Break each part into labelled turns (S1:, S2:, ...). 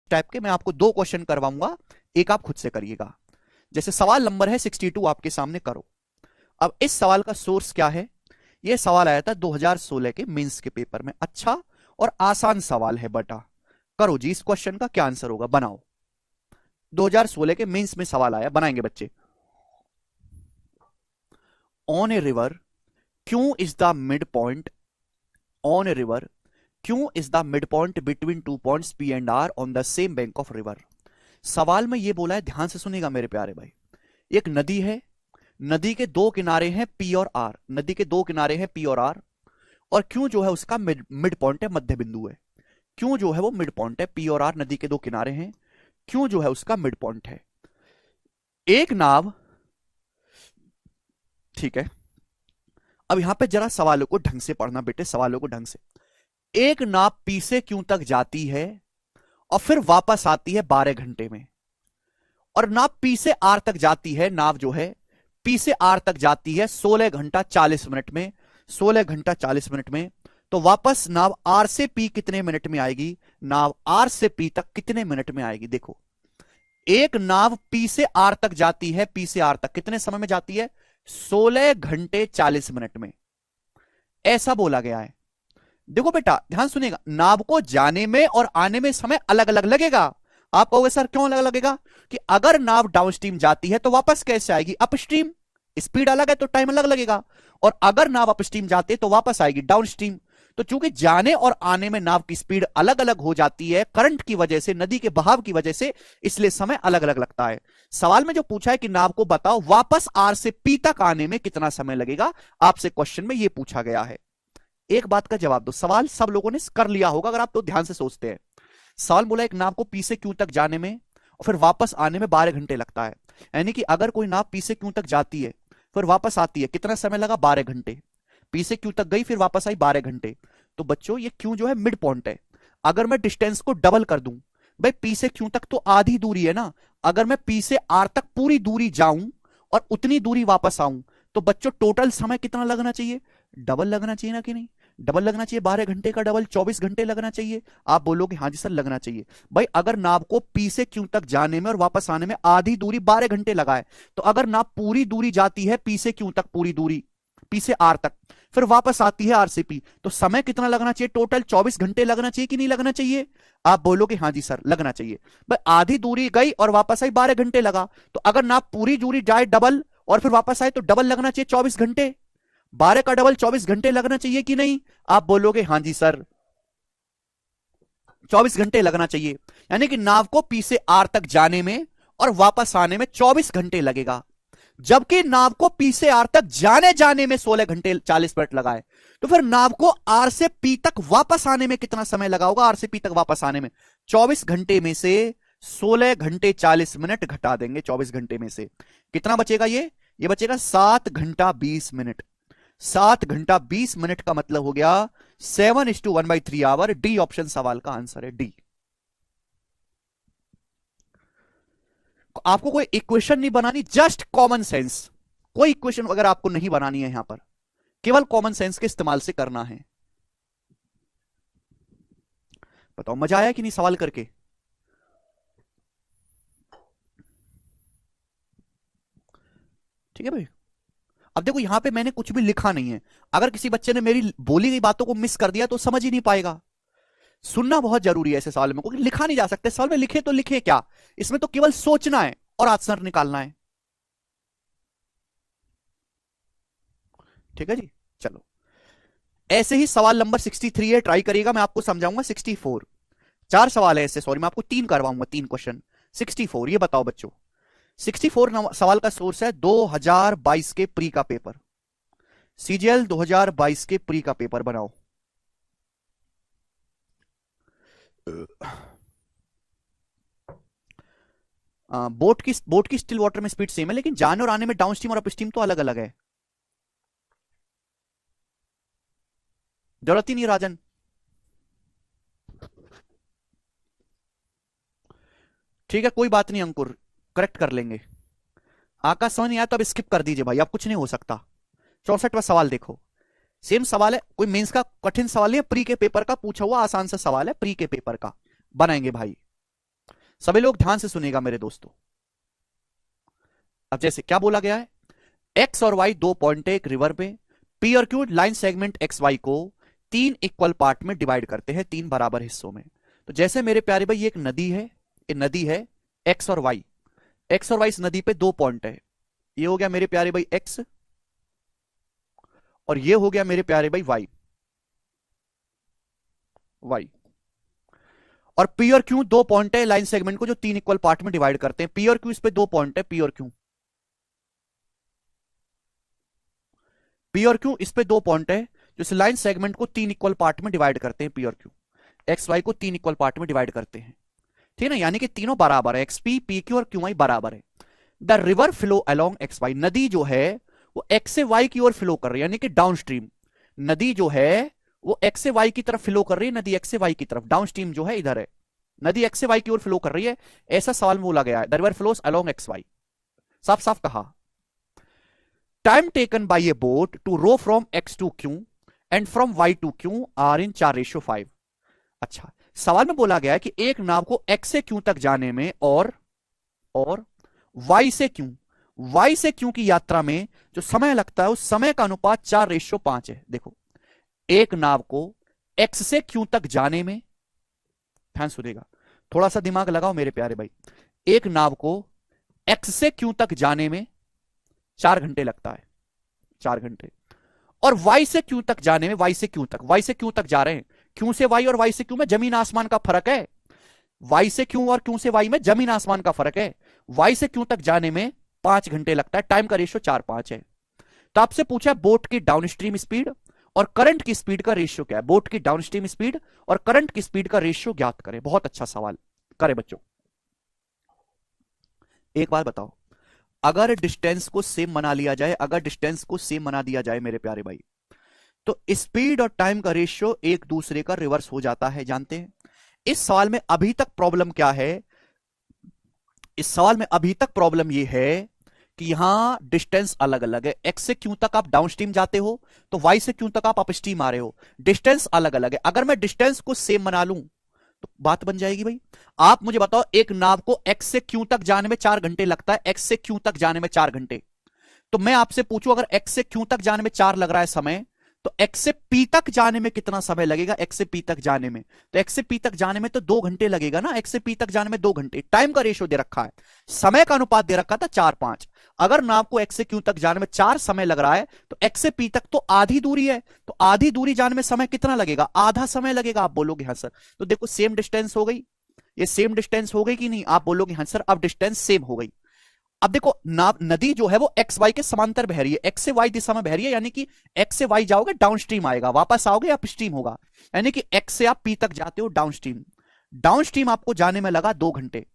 S1: Type के मैं आपको 2 क्वेश्चन करवाऊंगा, एक आप खुद से करिएगा। जैसे सवाल नंबर है 62 आपके सामने करो। अब इस सवाल का सोर्स क्या है? यह सवाल आया था 2016 के मेंस के पेपर में। अच्छा और आसान सवाल है बेटा, करो जी इस क्वेश्चन का क्या आंसर होगा, बनाओ। 2016 के मेंस में सवाल आया, बनाएंगे बच्चे। On a river Q is the mid point, on a river Q is the mid point between 2 points P and R on the same bank of river. सवाल में यह बोला है, ध्यान से सुनिएगा मेरे प्यारे भाई। एक नदी है, नदी के 2 किनारे हैं पी और आर, नदी के 2 किनारे हैं पी और आर, और क्यों जो है उसका मिड पॉइंट है, मध्य बिंदु है। क्यों जो है वो मिड पॉइंट है, पी और आर नदी के 2 किनारे हैं, क्यों जो है उसका मिड पॉइंट है। एक नाव, ठीक है, अब यहां पे जरा सवालों को ढंग से पढ़ना बेटे, सवालों को ढंग से। एक नाव पी से क्यों तक जाती है और फिर वापस आती है 12 घंटे में, और नाव पी से आर तक जाती है, नाव जो है पी से आर तक जाती है 16 घंटा 40 मिनट में, 16 घंटा 40 मिनट में। तो वापस नाव आर से पी कितने मिनट में आएगी, नाव आर से पी तक कितने मिनट में आएगी। देखो, एक नाव पी से आर तक जाती है, पी से आर तक कितने समय में जाती है, 16 घंटे 40 मिनट में, ऐसा बोला गया है। देखो बेटा ध्यान सुनिएगा, नाव को जाने में और आने में समय अलग अलग लगेगा। आप कहोगे सर क्यों अलग लगेगा, कि अगर नाव डाउनस्ट्रीम जाती है तो वापस कैसे आएगी, अपस्ट्रीम, स्पीड अलग है तो टाइम अलग लगेगा, और अगर नाव अपस्ट्रीम जाती है तो वापस आएगी डाउनस्ट्रीम। तो चूंकि जाने और आने में नाव की स्पीड अलग अलग हो जाती है करंट की वजह से, नदी के बहाव की वजह से, इसलिए समय अलग अलग लगता है। सवाल में जो पूछा है कि नाव को बताओ वापस आर से पी तक आने में कितना समय लगेगा, आपसे क्वेश्चन में यह पूछा गया है। एक बात का जवाब दो, सवाल सब लोगों ने कर लिया होगा अगर आप तो ध्यान से सोचते हैं। सवाल बोला एक नाव को पी से क्यू तक जाने में और फिर वापस आने में 12 घंटे लगता है, यानी कि अगर कोई नाव पी से क्यू तक जाती है फिर वापस आती है, कितना समय लगा, 12 घंटे। पी से क्यू तक गई फिर वापस आई 12 घंटे। तो बच्चों ये क्यू जो है मिड पॉइंट है। अगर मैं डिस्टेंस को डबल कर दूं, भाई पी से क्यू तक तो आधी दूरी है ना, अगर मैं पी से आर तक पूरी दूरी जाऊं और उतनी दूरी वापस आऊं, तो बच्चों टोटल समय कितना लगना चाहिए, डबल लगना चाहिए ना कि नहीं, डबल लगना चाहिए, 12 घंटे का डबल 24 घंटे लगना चाहिए। आप बोलोगे हाँ जी सर लगना चाहिए। भाई अगर नाव को पी से क्यू तक जाने में और वापस आने में आधी दूरी 12 घंटे लगाए, तो अगर नाव पूरी दूरी जाती है पी से क्यू तक, पूरी दूरी पी से आर तक, फिर वापस आती है आर से पी, तो समय कितना लगना चाहिए, टोटल 24 घंटे लगना चाहिए कि नहीं लगना चाहिए। आप बोलोगे हाँ जी सर लगना चाहिए। भाई आधी दूरी गई और वापस आई 12 घंटे लगा, तो अगर नाव पूरी दूरी जाए डबल और फिर वापस आए तो डबल लगना चाहिए 24 घंटे, 12 का डबल 24 घंटे लगना चाहिए कि नहीं। आप बोलोगे हाँ जी सर 24 घंटे लगना चाहिए, यानी कि नाव को पी से आर तक जाने में और वापस आने में 24 घंटे लगेगा, जबकि नाव को पी से आर तक जाने जाने में 16 घंटे 40 मिनट लगाए, तो फिर नाव को आर से पी तक वापस आने में कितना समय लगा होगा, आर से पी तक वापस आने में 24 घंटे में से 16 घंटे 40 मिनट घटा देंगे, 24 घंटे में से कितना बचेगा, ये बचेगा 7 घंटा 20 मिनट। 7 घंटा 20 मिनट का मतलब हो गया 7:1/3 आवर। डी ऑप्शन सवाल का आंसर है, डी। आपको कोई इक्वेशन नहीं बनानी, जस्ट कॉमन सेंस। कोई इक्वेशन अगर आपको नहीं बनानी है यहां पर, केवल कॉमन सेंस के इस्तेमाल से करना है। बताओ मजा आया कि नहीं सवाल करके। ठीक है भाई, अब देखो यहां पे मैंने कुछ भी लिखा नहीं है, अगर किसी बच्चे ने मेरी बोली गई बातों को मिस कर दिया तो समझ ही नहीं पाएगा। सुनना बहुत जरूरी है ऐसे सवाल में, क्योंकि लिखा नहीं जा सकता सवाल में, लिखे तो लिखे क्या, इसमें तो केवल सोचना है और आंसर निकालना है। ठीक है जी, चलो ऐसे ही सवाल नंबर 63 है, ट्राई करिएगा, मैं आपको समझाऊंगा। 64 4 सवाल है ऐसे, सॉरी मैं आपको 3 करवाऊंगा, 3 क्वेश्चन। 64 ये बताओ बच्चों, 64 सवाल का सोर्स है 2022 के प्री का पेपर, सीजीएल 2022 के प्री का पेपर बनाओ। बोट की स्टिल वाटर में स्पीड सेम है, लेकिन जाने और आने में डाउन स्ट्रीम और अप स्ट्रीम तो अलग अलग है। जरूरत ही नहीं राजन। ठीक है कोई बात नहीं अंकुर, करेक्ट कर लेंगे। आकाश समझ नहीं आया तो अब स्किप कर दीजिए भाई, अब कुछ नहीं हो सकता। 64वां सवाल देखो, सेम सवाल है, कोई मेंस का कठिन सवाल नहीं है, प्री के पेपर का पूछा हुआ आसान सा सवाल है, प्री के पेपर का बनाएंगे भाई। सभी लोग ध्यान से सुनिएगा मेरे दोस्तों। अब जैसे क्या बोला गया है, एक्स और वाई दो पॉइंट है एक रिवर में, पी और Q line segment X Y को तीन इक्वल पार्ट में डिवाइड करते हैं, तीन बराबर हिस्सों में। तो जैसे मेरे प्यारे भाई ये एक नदी है, ये नदी है एक्स और वाई, एक्स और वाई इस नदी पे दो पॉइंट है, ये हो गया मेरे प्यारे भाई एक्स और ये हो गया मेरे प्यारे भाई वाई, वाई। और पी और क्यू दो पॉइंट है लाइन सेगमेंट को जो तीन इक्वल पार्ट में डिवाइड करते हैं, पी और क्यू इस पे दो पॉइंट है, पी और क्यू, पी और क्यू इस पे दो पॉइंट है जो इस लाइन सेगमेंट को तीन इक्वल पार्ट में डिवाइड करते हैं, पी और क्यू एक्स वाई को तीन इक्वल पार्ट में डिवाइड करते हैं, ठीक है ना, यानी कि तीनों बराबर है, एक्स पी पी क्यू और क्यू वाई बराबर है। The river flow along X Y, नदी जो है वो एक्स से वाई की ओर फ्लो कर रही है, यानी कि डाउन स्ट्रीम। नदी जो है वो एक्स से वाई की तरफ फ्लो कर रही है, नदी एक्स से वाई की तरफ, डाउन स्ट्रीम जो है इधर है, नदी एक्स से वाई की ओर फ्लो कर रही है, ऐसा सवाल में बोला गया है। The river flows along X Y, साफ साफ कहा। Time taken by a boat to row from X to Q and from Y to Q are in 4:5। अच्छा, सवाल में बोला गया है कि एक नाव को एक्स से क्यू तक जाने में और वाई से क्यू, वाई से क्यू की यात्रा में जो समय लगता है उस समय का अनुपात 4:5 है। देखो, एक नाव को एक्स से क्यू तक जाने में, ध्यान सुनिएगा, थोड़ा सा दिमाग लगाओ मेरे प्यारे भाई, एक नाव को एक्स से क्यू तक जाने में 4 घंटे लगता है, 4 घंटे। और वाई से क्यू तक जाने में, वाई से क्यू तक, वाई से क्यू तक जा रहे हैं, क्यू से वाई और वाई से क्यू में जमीन आसमान का फर्क है, वाई से क्यू और क्यू से वाई में जमीन आसमान का फर्क है। वाई से क्यू तक जाने में 5 घंटे लगता है, टाइम का रेशियो 4:5 है। तो आपसे पूछा बोट की डाउनस्ट्रीम स्पीड और करंट की स्पीड का रेशियो क्या है, बोट की डाउनस्ट्रीम स्पीड और करंट की स्पीड का रेशियो ज्ञात करें। बहुत अच्छा सवाल करे बच्चों। एक बार बताओ, अगर डिस्टेंस को सेम बना लिया जाए, अगर डिस्टेंस को सेम बना दिया जाए मेरे प्यारे भाई, तो स्पीड और टाइम का रेशियो एक दूसरे का रिवर्स हो जाता है, जानते हैं। इस सवाल में अभी तक प्रॉब्लम क्या है, इस सवाल में अभी तक प्रॉब्लम यह है कि यहां डिस्टेंस अलग अलग है, एक्स से क्यू तक आप डाउनस्ट्रीम जाते हो तो वाई से क्यू तक आप अपस्ट्रीम आ रहे हो, डिस्टेंस अलग अलग है। अगर मैं डिस्टेंस को सेम बना लूं तो बात बन जाएगी भाई। आप मुझे बताओ, एक नाव को एक्स से क्यू तक जाने में 4 घंटे लगता है, एक्स से क्यू तक जाने में 4 घंटे, तो मैं आपसे पूछूं अगर एक्स से क्यू तक जाने में 4 लग रहा है समय, तो एक्स से पी तक जाने में कितना समय लगेगा, एक्स से पी तक जाने में, तो एक्स से पी तक जाने में तो 2 घंटे लगेगा ना, एक्स से पी तक जाने में 2 घंटे। टाइम का रेशियो दे रखा है, समय का अनुपात दे रखा था 4:5। अगर नाव को एक्स से क्यू तक जाने में 4 समय लग रहा है तो एक्स से पी तक तो आधी दूरी है, तो आधी दूरी जाने में समय कितना लगेगा, आधा समय लगेगा। आप बोलोगे हाँ सर, तो देखो सेम डिस्टेंस हो गई, ये सेम डिस्टेंस हो गई कि नहीं, आप बोलोगे हाँ सर अब डिस्टेंस सेम हो गई। अब देखो नदी जो है वो एक्स वाई के समांतर बह रही है, एक्स से वाई दिशा में बह रही है, यानी कि एक्स से वाई जाओगे डाउनस्ट्रीम आएगा, वापस आओगे अपस्ट्रीम होगा, यानी कि एक्स से आप पी तक जाते हो डाउनस्ट्रीम, डाउनस्ट्रीम आपको जाने में लगा 2 घंटे।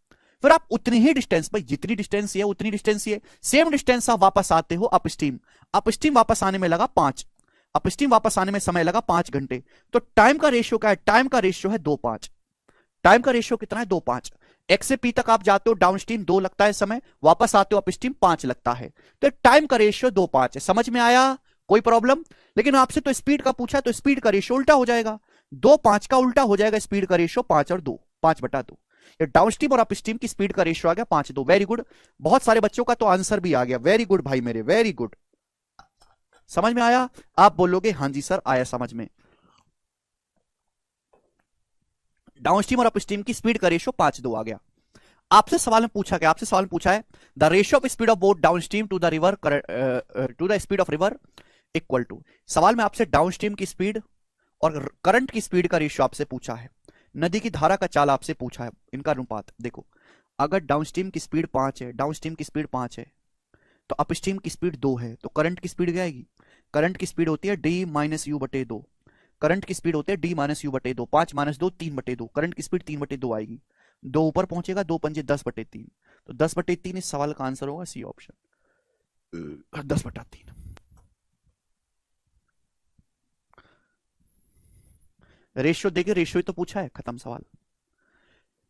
S1: फिर आप उतनी ही डिस्टेंस, भाई जितनी डिस्टेंस है उतनी डिस्टेंस है, सेम डिस्टेंस आप वापस आते हो अपस्ट्रीम, अपस्ट्रीम वापस आने में लगा 5, अपस्ट्रीम वापस आने में समय लगा 5 घंटे। तो टाइम का रेशियो क्या है, टाइम का रेशियो है 2:5, टाइम का रेशियो कितना है 2:5। एक्स से पी तक आप जाते हो डाउनस्ट्रीम 2 लगता है समय, वापस आते हो अपस्ट्रीम 5 लगता है, तो टाइम का रेशियो 2:5 है। समझ में आया, कोई प्रॉब्लम। लेकिन आपसे तो स्पीड का पूछा है, तो स्पीड का रेशियो उल्टा हो जाएगा, 2:5 का उल्टा हो जाएगा स्पीड का रेशियो, 5 और 2, 5/2। ये डाउनस्ट्रीम और अपस्ट्रीम की स्पीड का रेशियो आ गया 5:2। वेरी गुड, बहुत सारे बच्चों का तो आंसर भी आ गया, वेरी गुड भाई मेरे, वेरी गुड। समझ में आया, आप बोलोगे हाँ जी सर आया समझ में। डाउनस्ट्रीम और अपस्ट्रीम की स्पीड का रेशियो 5:2 आ गया। आपसे सवाल में पूछा गया, आपसे सवाल पूछा है the ratio of speed of boat downstream to the river to the speed of river equal to. सवाल में आपसे डाउनस्ट्रीम की स्पीड और करंट की स्पीड का रेशियो आपसे पूछा है, नदी की धारा का चाल आपसे पूछा है, इनका अनुपात देखो। अगर डाउनस्ट्रीम की स्पीड 5 है, डाउनस्ट्रीम की स्पीड 5 है, तो अपस्ट्रीम की स्पीड 2 है, तो करंट की स्पीड क्या आएगी, करंट की स्पीड होती है डी माइनस यू बटे 2, करंट की स्पीड होती है डी माइनस यू बटे 2, 5 माइनस 2 3/2, करंट की स्पीड 3/2 आएगी, 2 ऊपर पहुंचेगा, 2 पंजे 10/3, तो 10/3 इस सवाल का आंसर होगा सी ऑप्शन, 10/3। रेशियो देखे, रेशियो ही तो पूछा है, खत्म सवाल।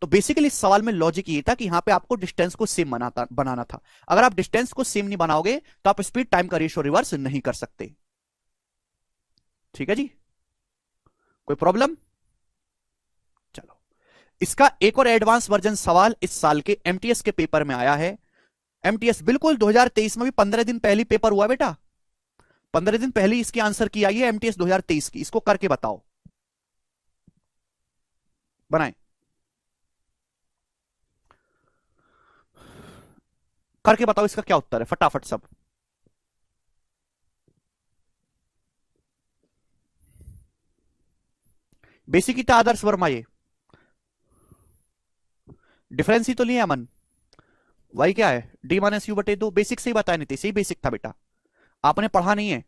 S1: तो बेसिकली इस सवाल में लॉजिक ये था कि यहां पे आपको डिस्टेंस को सेम बनाना था। अगर आप डिस्टेंस को सेम नहीं बनाओगे तो आप स्पीड टाइम का रेशियो रिवर्स नहीं कर सकते। ठीक है जी, कोई प्रॉब्लम। चलो, इसका एक और एडवांस वर्जन सवाल इस साल के एमटीएस के पेपर में आया है। एमटीएस बिल्कुल 2023 में भी 15 दिन पहले पेपर हुआ बेटा, 15 दिन पहले इसकी आंसर की आई है एमटीएस 2023 की। इसको करके बताओ, बनाए करके बताओ इसका क्या उत्तर है फटाफट सब। बेसिक ही था आदर्श वर्मा, ये डिफरेंस ही तो नहीं है अमन। वही क्या है, डी माइनस यू बटे 2। बेसिक से ही बताया नहीं थे, सही बेसिक था बेटा, आपने पढ़ा नहीं है।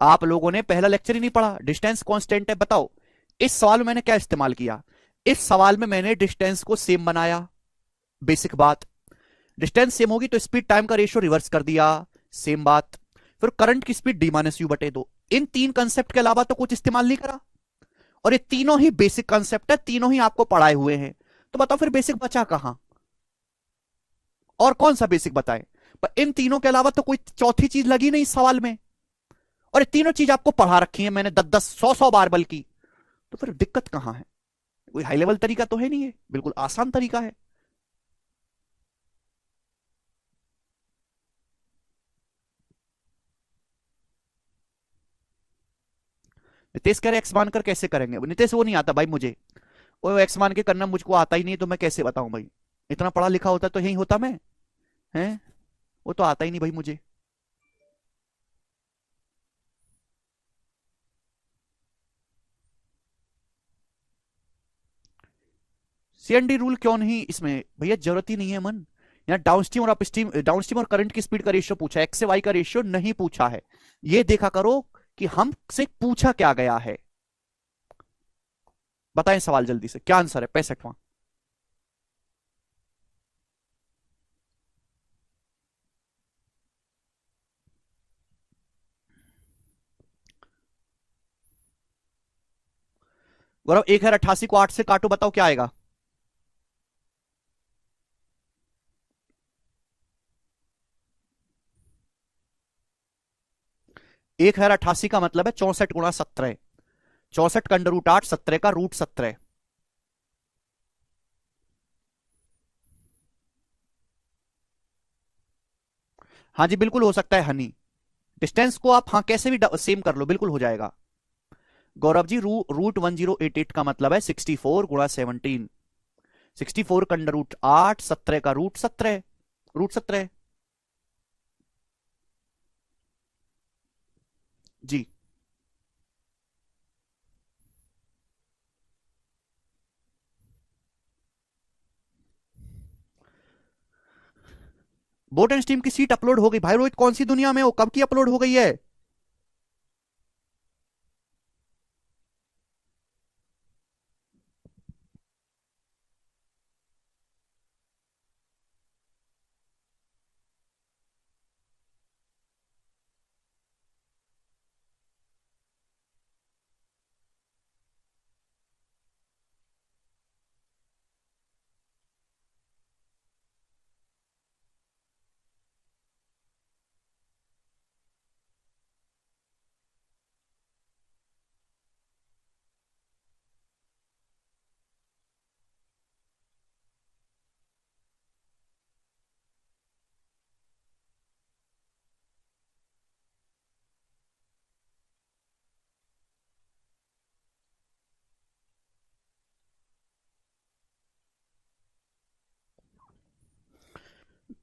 S1: आप लोगों ने पहला लेक्चर ही नहीं पढ़ा। डिस्टेंस कांस्टेंट है, बताओ इस सवाल में मैंने क्या इस्तेमाल किया। इस सवाल में मैंने डिस्टेंस को सेम बनाया, बेसिक बात। डिस्टेंस सेम होगी तो स्पीड टाइम का रेशियो रिवर्स कर दिया, सेम बात। फिर करंट की स्पीड डी माइनस यू बटे 2। इन तीन कंसेप्ट के अलावा तो कुछ इस्तेमाल नहीं करा, और ये तीनों ही बेसिक कंसेप्ट है, तीनों ही आपको पढ़ाए हुए हैं। तो बताओ फिर बेसिक बचा कहां, और कौन सा बेसिक बताए। पर इन तीनों के अलावा तो कोई चौथी चीज लगी नहीं इस सवाल में, और ये तीनों चीज आपको पढ़ा रखी है मैंने 10-10 100-100 बार बल्कि। तो फिर दिक्कत कहां है, कोई हाई लेवल तरीका तो है नहीं है, बिल्कुल आसान तरीका है। नितेश कह रहे एक्स मान कर कैसे करेंगे, नितेश वो नहीं आता भाई मुझे, वो एक्स मान के करना मुझको आता ही नहीं, तो मैं कैसे बताऊं भाई। इतना पढ़ा लिखा होता तो यही होता मैं, हैं, वो तो आता ही नहीं भाई मुझे। सीएनडी रूल क्यों नहीं इसमें भैया, जरूरत ही नहीं है मन। यहाँ डाउनस्ट्रीम और अपस्ट्रीम, डाउनस्ट्रीम और करंट की स्पीड का रेशियो पूछा है, एक्स से वाई का रेशियो नहीं पूछा है। ये देखा करो कि हमसे पूछा क्या गया है। बताएं सवाल जल्दी से, क्या आंसर है 65वां। गौरव 1088 को 8 से काटो, बताओ क्या आएगा। 1088 का मतलब है 64 × 17, 64 का √8, 17 का √17। हाँ जी बिल्कुल हो सकता है हनी, डिस्टेंस को आप हाँ कैसे भी सेम कर लो, बिल्कुल हो जाएगा। गौरव जी √1088 का मतलब है 64 × 17, 64 का √8, 17 का √17, √17 जी। बोट एंड स्टीम की सीट अपलोड हो गई भाई रोहित, कौन सी दुनिया में हो, कब की अपलोड हो गई है।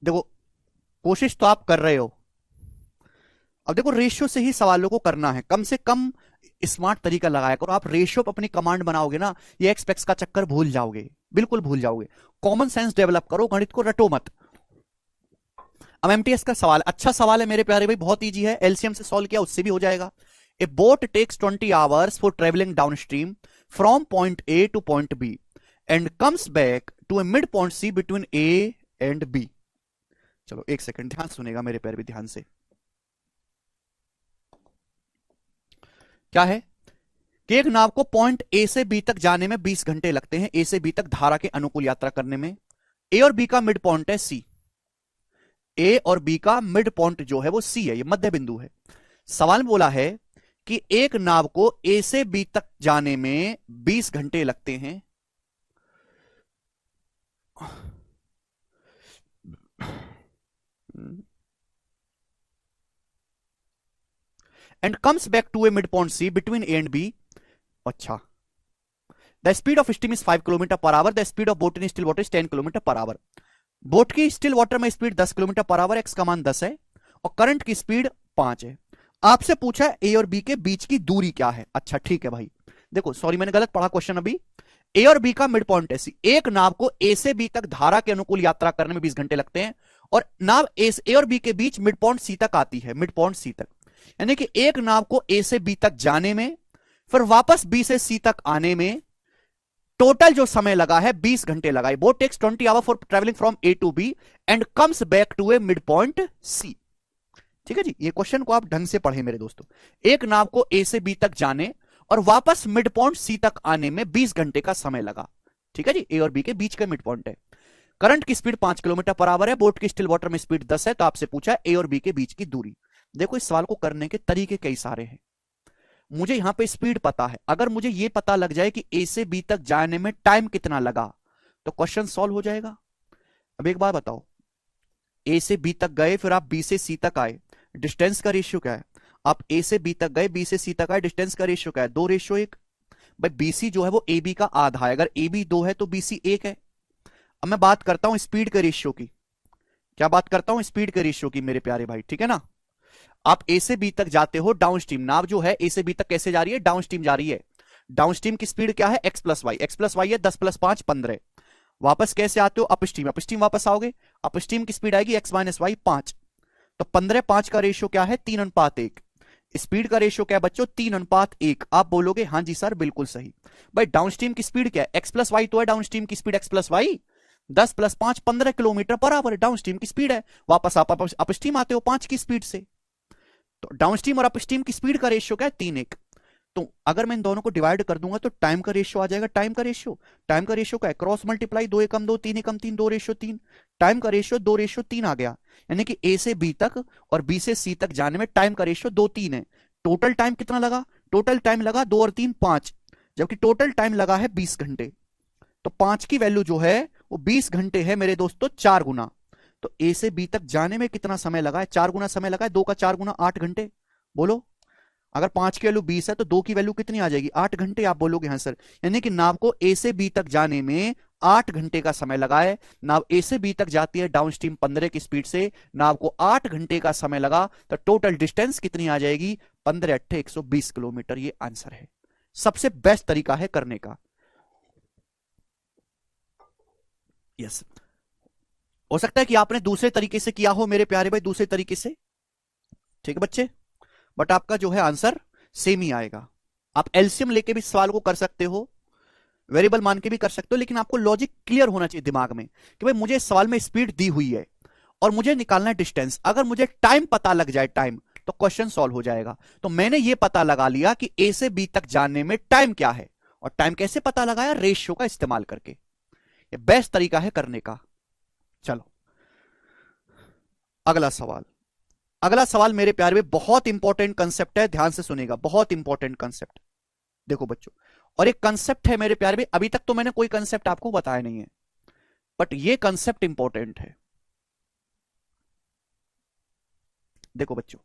S1: देखो कोशिश तो आप कर रहे हो, अब देखो रेशियो से ही सवालों को करना है, कम से कम स्मार्ट तरीका लगाया करो। आप रेशियो पर अपनी कमांड बनाओगे ना, ये एक्सपेक्स का चक्कर भूल जाओगे, बिल्कुल भूल जाओगे। कॉमन सेंस डेवलप करो, गणित को रटो मत। अब एमटीएस का सवाल अच्छा सवाल है मेरे प्यारे भाई, बहुत इजी है, एलसीएम से सॉल्व किया उससे भी हो जाएगा। A boat takes 20 hours for travelling downstream from point A to point B and comes back to a mid point C between A and B. चलो एक सेकंड ध्यान सुनेगा मेरे प्यारे भी, ध्यान से। क्या है कि एक नाव को पॉइंट ए से बी तक जाने में 20 घंटे लगते हैं, ए से बी तक धारा के अनुकूल यात्रा करने में। ए और बी का मिड पॉइंट है सी, ए और बी का मिड पॉइंट जो है वो सी है, ये मध्य बिंदु है। सवाल में बोला है कि एक नाव को ए से बी तक जाने में 20 घंटे लगते हैं, and comes back to a mid point C between A and B. अच्छा, the speed of steam is 5 kilometre per hour, the speed of boat in still water is 10 kilometre per hour. Boat की still water में speed 10 kilometre per hour, x का मान 10 है और current की speed 5 है। आपसे पूछा है ए और बी के बीच की दूरी क्या है। अच्छा ठीक है भाई, देखो सॉरी मैंने गलत पढ़ा क्वेश्चन। अभी ए और बी का मिड पॉइंट है सी। एक नाव को ए से बी तक धारा के अनुकूल यात्रा करने में 20 घंटे लगते हैं और नाव ए और बी के बीच मिड पॉइंट सी तक आती है, मिड पॉइंट सी तक। यानी कि एक नाव को ए से बी तक जाने में फिर वापस बी से सी तक आने में टोटल जो समय लगा है 20 घंटे लगा। Boat takes 20 hour for travelling from A to B and comes back to a mid point C. ठीक है जी, ये क्वेश्चन को आप ढंग से पढ़े मेरे दोस्तों। एक नाव को ए से बी तक जाने और वापस मिड पॉइंट सी तक आने में 20 घंटे का समय लगा। ठीक है जी, ए और बी के बीच का मिड पॉइंट है। करंट की स्पीड 5 किलोमीटर पर आवर है, बोट की स्टिल वाटर में स्पीड 10 है। तो आपसे पूछा ए और बी के बीच की दूरी। देखो इस सवाल को करने के तरीके कई सारे हैं। मुझे यहां पे स्पीड पता है, अगर मुझे यह पता लग जाए कि ए से बी तक जाने में टाइम कितना लगा तो क्वेश्चन सॉल्व हो जाएगा। अब एक बात बताओ, ए से बी तक गए फिर आप बी से सी तक आए, डिस्टेंस का रेशियो क्या है? आप ए से बी तक गए, बी से सी तक आए, डिस्टेंस का रेशियो क्या है? 2:1। भाई बीसी जो है वो ए बी का आधा है, अगर ए बी 2 है तो बीसी 1 है। अब मैं बात करता हूं स्पीड के रेशियो की। क्या बात करता हूं? स्पीड के रेशियो की मेरे प्यारे भाई, ठीक है ना। आप ए से बी तक जाते हो डाउन स्ट्रीम, नाव जो है ए से बी तक कैसे जा रही है? डाउन स्ट्रीम जा रही है। डाउन स्ट्रीम की स्पीड क्या है? X plus Y. X plus Y है 10 + 5 15। वापस कैसे आते हो? अप स्ट्रीम, अप स्ट्रीम वापस आओगे, अप स्ट्रीम की स्पीड आएगी एक्स माइनस वाई 5। तो 15 5 का रेशियो क्या है? 3:1। स्पीड का रेशियो क्या है बच्चों? 3:1। आप बोलोगे हाँ जी सर बिल्कुल सही। भाई डाउन स्ट्रीम की स्पीड क्या है? एक्स प्लस वाई तो है डाउन स्ट्रीम की speed, X plus Y 10 + 5 15 kilometre per hour downstream की स्पीड है। वापस आप अप स्ट्रीम आते हो 5 की स्पीड से। तो डाउन स्ट्रीम और अप स्ट्रीम की स्पीड का रेशियो क्या है? 3:1। तो अगर मैं इन दोनों को डिवाइड कर दूंगा तो टाइम का रेशियो आ जाएगा। टाइम का रेशियो क्या है? क्रॉस मल्टीप्लाई 2 एकम 2 3 एकम 3 2:3। टाइम का रेशियो 2:3 आ गया। यानी कि ए से बी तक और बी से सी तक जाने में टाइम का रेशियो 2:3 है। टोटल टाइम कितना लगा? टोटल टाइम लगा 2 और 3 5, जबकि टोटल टाइम लगा है 20 घंटे। तो 5 की वैल्यू जो है वो 20 घंटे है मेरे दोस्तों, 4 गुना। तो ए से बी तक जाने में कितना समय लगा है? 4 गुना समय लगा है। 2 का 4 गुना 8 घंटे। बोलो, अगर 5 की वैल्यू 20 है तो 2 की वैल्यू कितनी आ जाएगी? 8 घंटे। आप बोलोगे हाँ सर, यानी कि नाव को ए से बी तक जाने में 8 घंटे का समय लगा है। नाव ए से बी तक जाती है डाउन स्ट्रीम 15 की स्पीड से, नाव को 8 घंटे का समय लगा। तो टोटल डिस्टेंस कितनी आ जाएगी? 15 × 8 = 120 किलोमीटर। ये आंसर है। सबसे बेस्ट तरीका है करने का। यस, हो सकता है कि आपने दूसरे तरीके से किया हो मेरे प्यारे भाई, दूसरे तरीके से, ठीक है बच्चे, बट आपका जो है आंसर सेम ही आएगा। आप एलसीएम लेके भी सवाल को कर सकते हो, वेरिएबल मान के भी कर सकते हो, लेकिन आपको लॉजिक क्लियर होना चाहिए दिमाग में कि भाई मुझे इस सवाल में स्पीड दी हुई है और मुझे निकालना है डिस्टेंस। अगर मुझे टाइम पता लग जाए, टाइम, तो क्वेश्चन सॉल्व हो जाएगा। तो मैंने ये पता लगा लिया कि ए से बी तक जाने में टाइम क्या है, और टाइम कैसे पता लगाया? रेशियो का इस्तेमाल करके। ये बेस्ट तरीका है करने का। चलो अगला सवाल। अगला सवाल मेरे प्यारे में बहुत इंपॉर्टेंट कंसेप्ट है, ध्यान से सुनेगा, बहुत इंपॉर्टेंट कंसेप्ट। देखो बच्चों, और एक कंसेप्ट है मेरे प्यारे में, अभी तक तो मैंने कोई कंसेप्ट आपको बताया नहीं है, बट ये कंसेप्ट इंपॉर्टेंट है। देखो बच्चों,